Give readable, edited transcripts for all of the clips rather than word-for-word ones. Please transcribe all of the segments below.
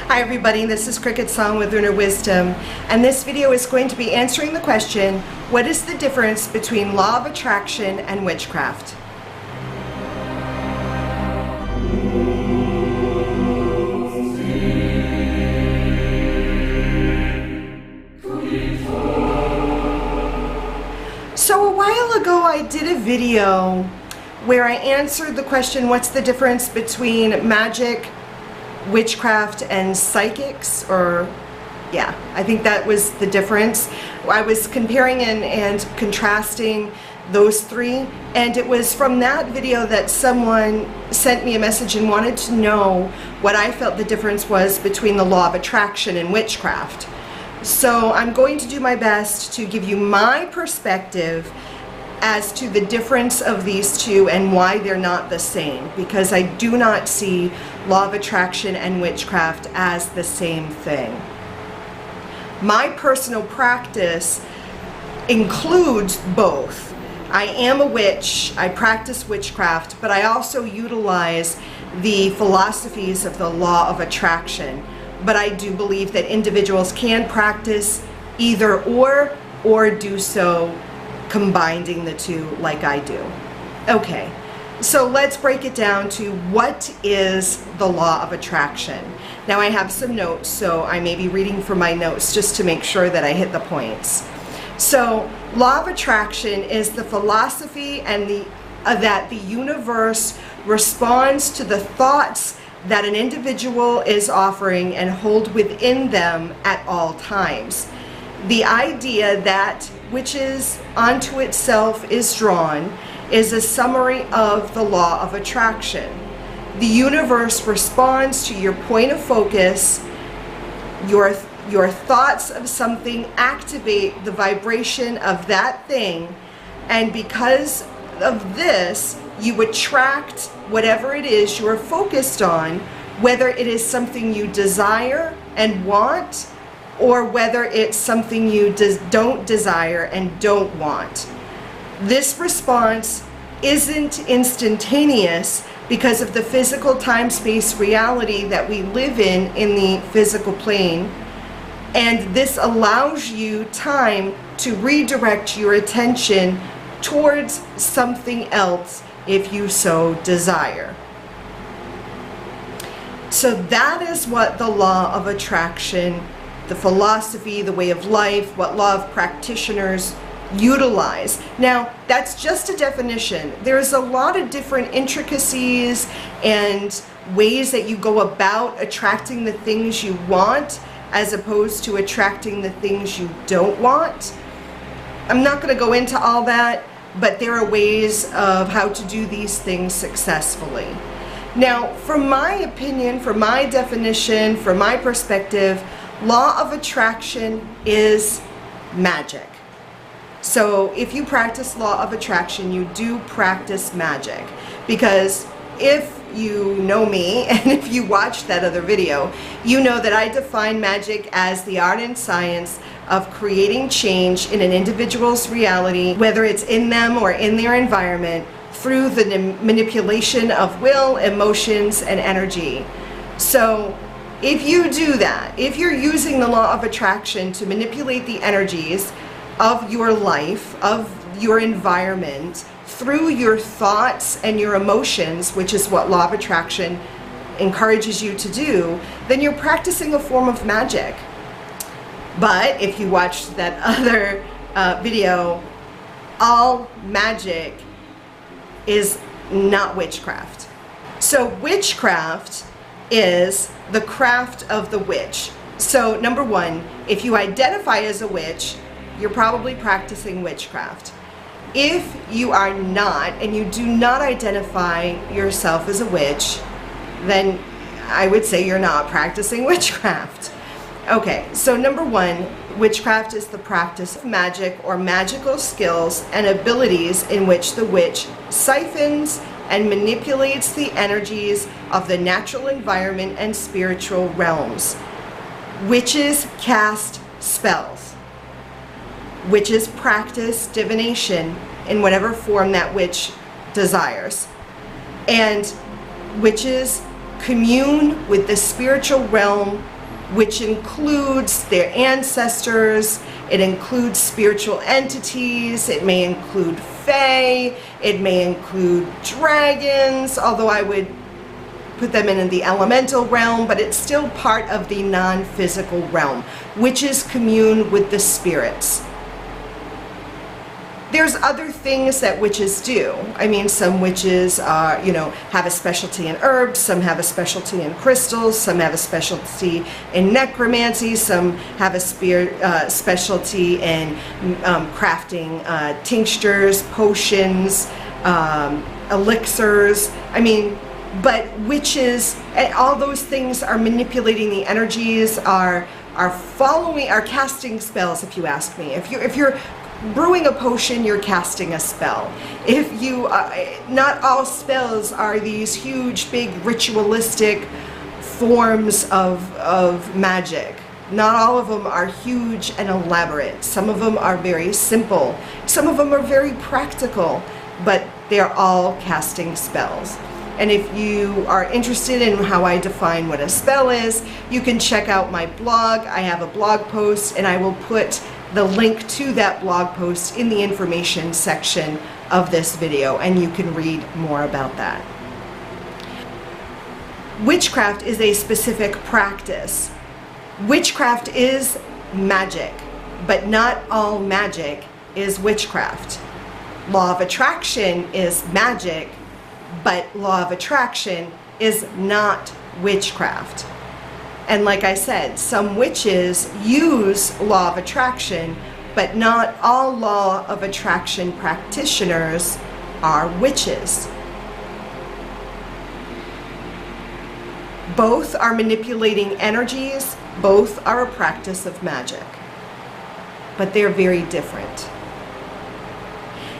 Hi everybody, this is CricketSong with Lunar Wisdom, and this video is going to be answering the question, what is the difference between law of attraction and witchcraft? So a while ago I did a video where I answered the question, what's the difference between magic, witchcraft, and psychics? I think that was the difference. I was comparing and contrasting those three, and it was from that video that someone sent me a message and wanted to know what I felt the difference was between the law of attraction and witchcraft. So I'm going to do my best to give you my perspective as to the difference of these two and why they're not the same, because I do not see law of attraction and witchcraft as the same thing. My personal practice includes both. I am a witch, I practice witchcraft, but I also utilize the philosophies of the law of attraction. But I do believe that individuals can practice either or do so combining the two like I do. Okay, so let's break it down to what is the law of attraction. Now I have some notes, so I may be reading from my notes just to make sure that I hit the points. So law of attraction is the philosophy and that the universe responds to the thoughts that an individual is offering and hold within them at all times. The idea that which is unto itself is drawn is a summary of the law of attraction. The universe responds to your point of focus. Your thoughts of something activate the vibration of that thing, and because of this, you attract whatever it is you're focused on, whether it is something you desire and want, or whether it's something you don't desire and don't want. This response isn't instantaneous because of the physical time-space reality that we live in the physical plane, and this allows you time to redirect your attention towards something else if you so desire. So that is what the law of attraction, the philosophy, the way of life, what law of practitioners utilize. Now, that's just a definition. There's a lot of different intricacies and ways that you go about attracting the things you want as opposed to attracting the things you don't want. I'm not going to go into all that, but there are ways of how to do these things successfully. Now, from my opinion, from my definition, from my perspective, law of attraction is magic. So if you practice law of attraction, you do practice magic. Because if you know me, and if you watched that other video, you know that I define magic as the art and science of creating change in an individual's reality, whether it's in them or in their environment, through the manipulation of will, emotions, and energy. So if you do that, if you're using the law of attraction to manipulate the energies of your life, of your environment, through your thoughts and your emotions, which is what law of attraction encourages you to do, then you're practicing a form of magic. But if you watched that other video, all magic is not witchcraft. So witchcraft is the craft of the witch. So number one, if you identify as a witch, you're probably practicing witchcraft. If you are not, and you do not identify yourself as a witch, then I would say you're not practicing witchcraft. Okay, so number one, witchcraft is the practice of magic or magical skills and abilities in which the witch siphons and manipulates the energies of the natural environment and spiritual realms. Witches cast spells. Witches practice divination in whatever form that witch desires. And witches commune with the spiritual realm which includes their ancestors, it includes spiritual entities, it may include fae, it may include dragons, although I would put them in the elemental realm, but it's still part of the non-physical realm. Witches commune with the spirits. There's other things that witches do. I mean, some witches are, have a specialty in herbs, some have a specialty in crystals, some have a specialty in necromancy, some have a specialty in crafting tinctures, potions, elixirs. I mean, but witches, all those things are manipulating the energies, are casting spells, if you ask me. If you're brewing a potion, you're casting a spell. If you, not all spells are these huge, big, ritualistic forms of magic. Not all of them are huge and elaborate. Some of them are very simple. Some of them are very practical, but they're all casting spells. And if you are interested in how I define what a spell is, you can check out my blog. I have a blog post, and I will put the link to that blog post in the information section of this video, and you can read more about that. Witchcraft is a specific practice. Witchcraft is magic, but not all magic is witchcraft. Law of attraction is magic, but law of attraction is not witchcraft. And like I said, some witches use law of attraction, but not all law of attraction practitioners are witches. Both are manipulating energies, both are a practice of magic, but they're very different.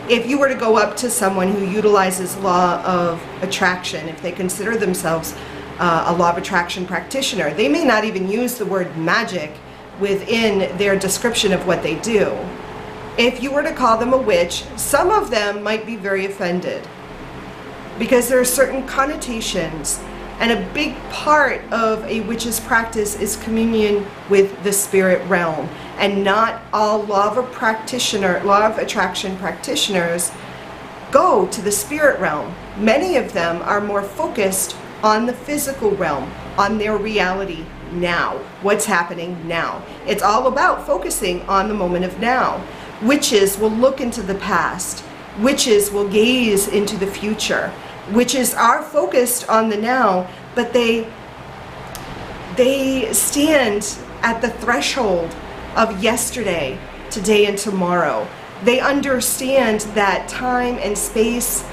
If you were to go up to someone who utilizes law of attraction, if they consider themselves a law of attraction practitioner, they may not even use the word magic within their description of what they do. If you were to call them a witch, some of them might be very offended, because there are certain connotations, and a big part of a witch's practice is communion with the spirit realm. And not all law of attraction practitioners go to the spirit realm. Many of them are more focused on the physical realm, on their reality now, what's happening now. It's all about focusing on the moment of now. Witches will look into the past. Witches will gaze into the future. Witches are focused on the now, but they stand at the threshold of yesterday, today, and tomorrow. They understand that time and space,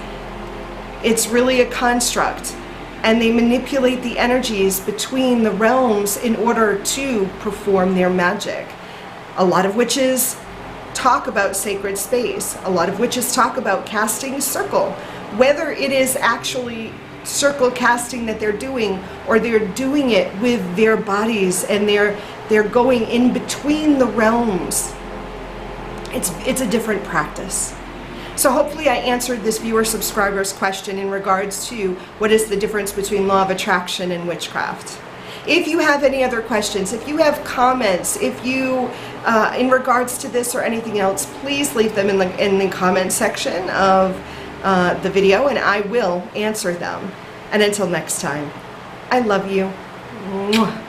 it's really a construct, and they manipulate the energies between the realms in order to perform their magic. A lot of witches talk about sacred space. A lot of witches talk about casting circle. Whether it is actually circle casting that they're doing, or they're doing it with their bodies and they're going in between the realms, it's a different practice. So hopefully I answered this viewer subscriber's question in regards to what is the difference between law of attraction and witchcraft. If you have any other questions, if you have comments, if you in regards to this or anything else, please leave them in the comment section of the video, and I will answer them. And until next time, I love you. Mwah.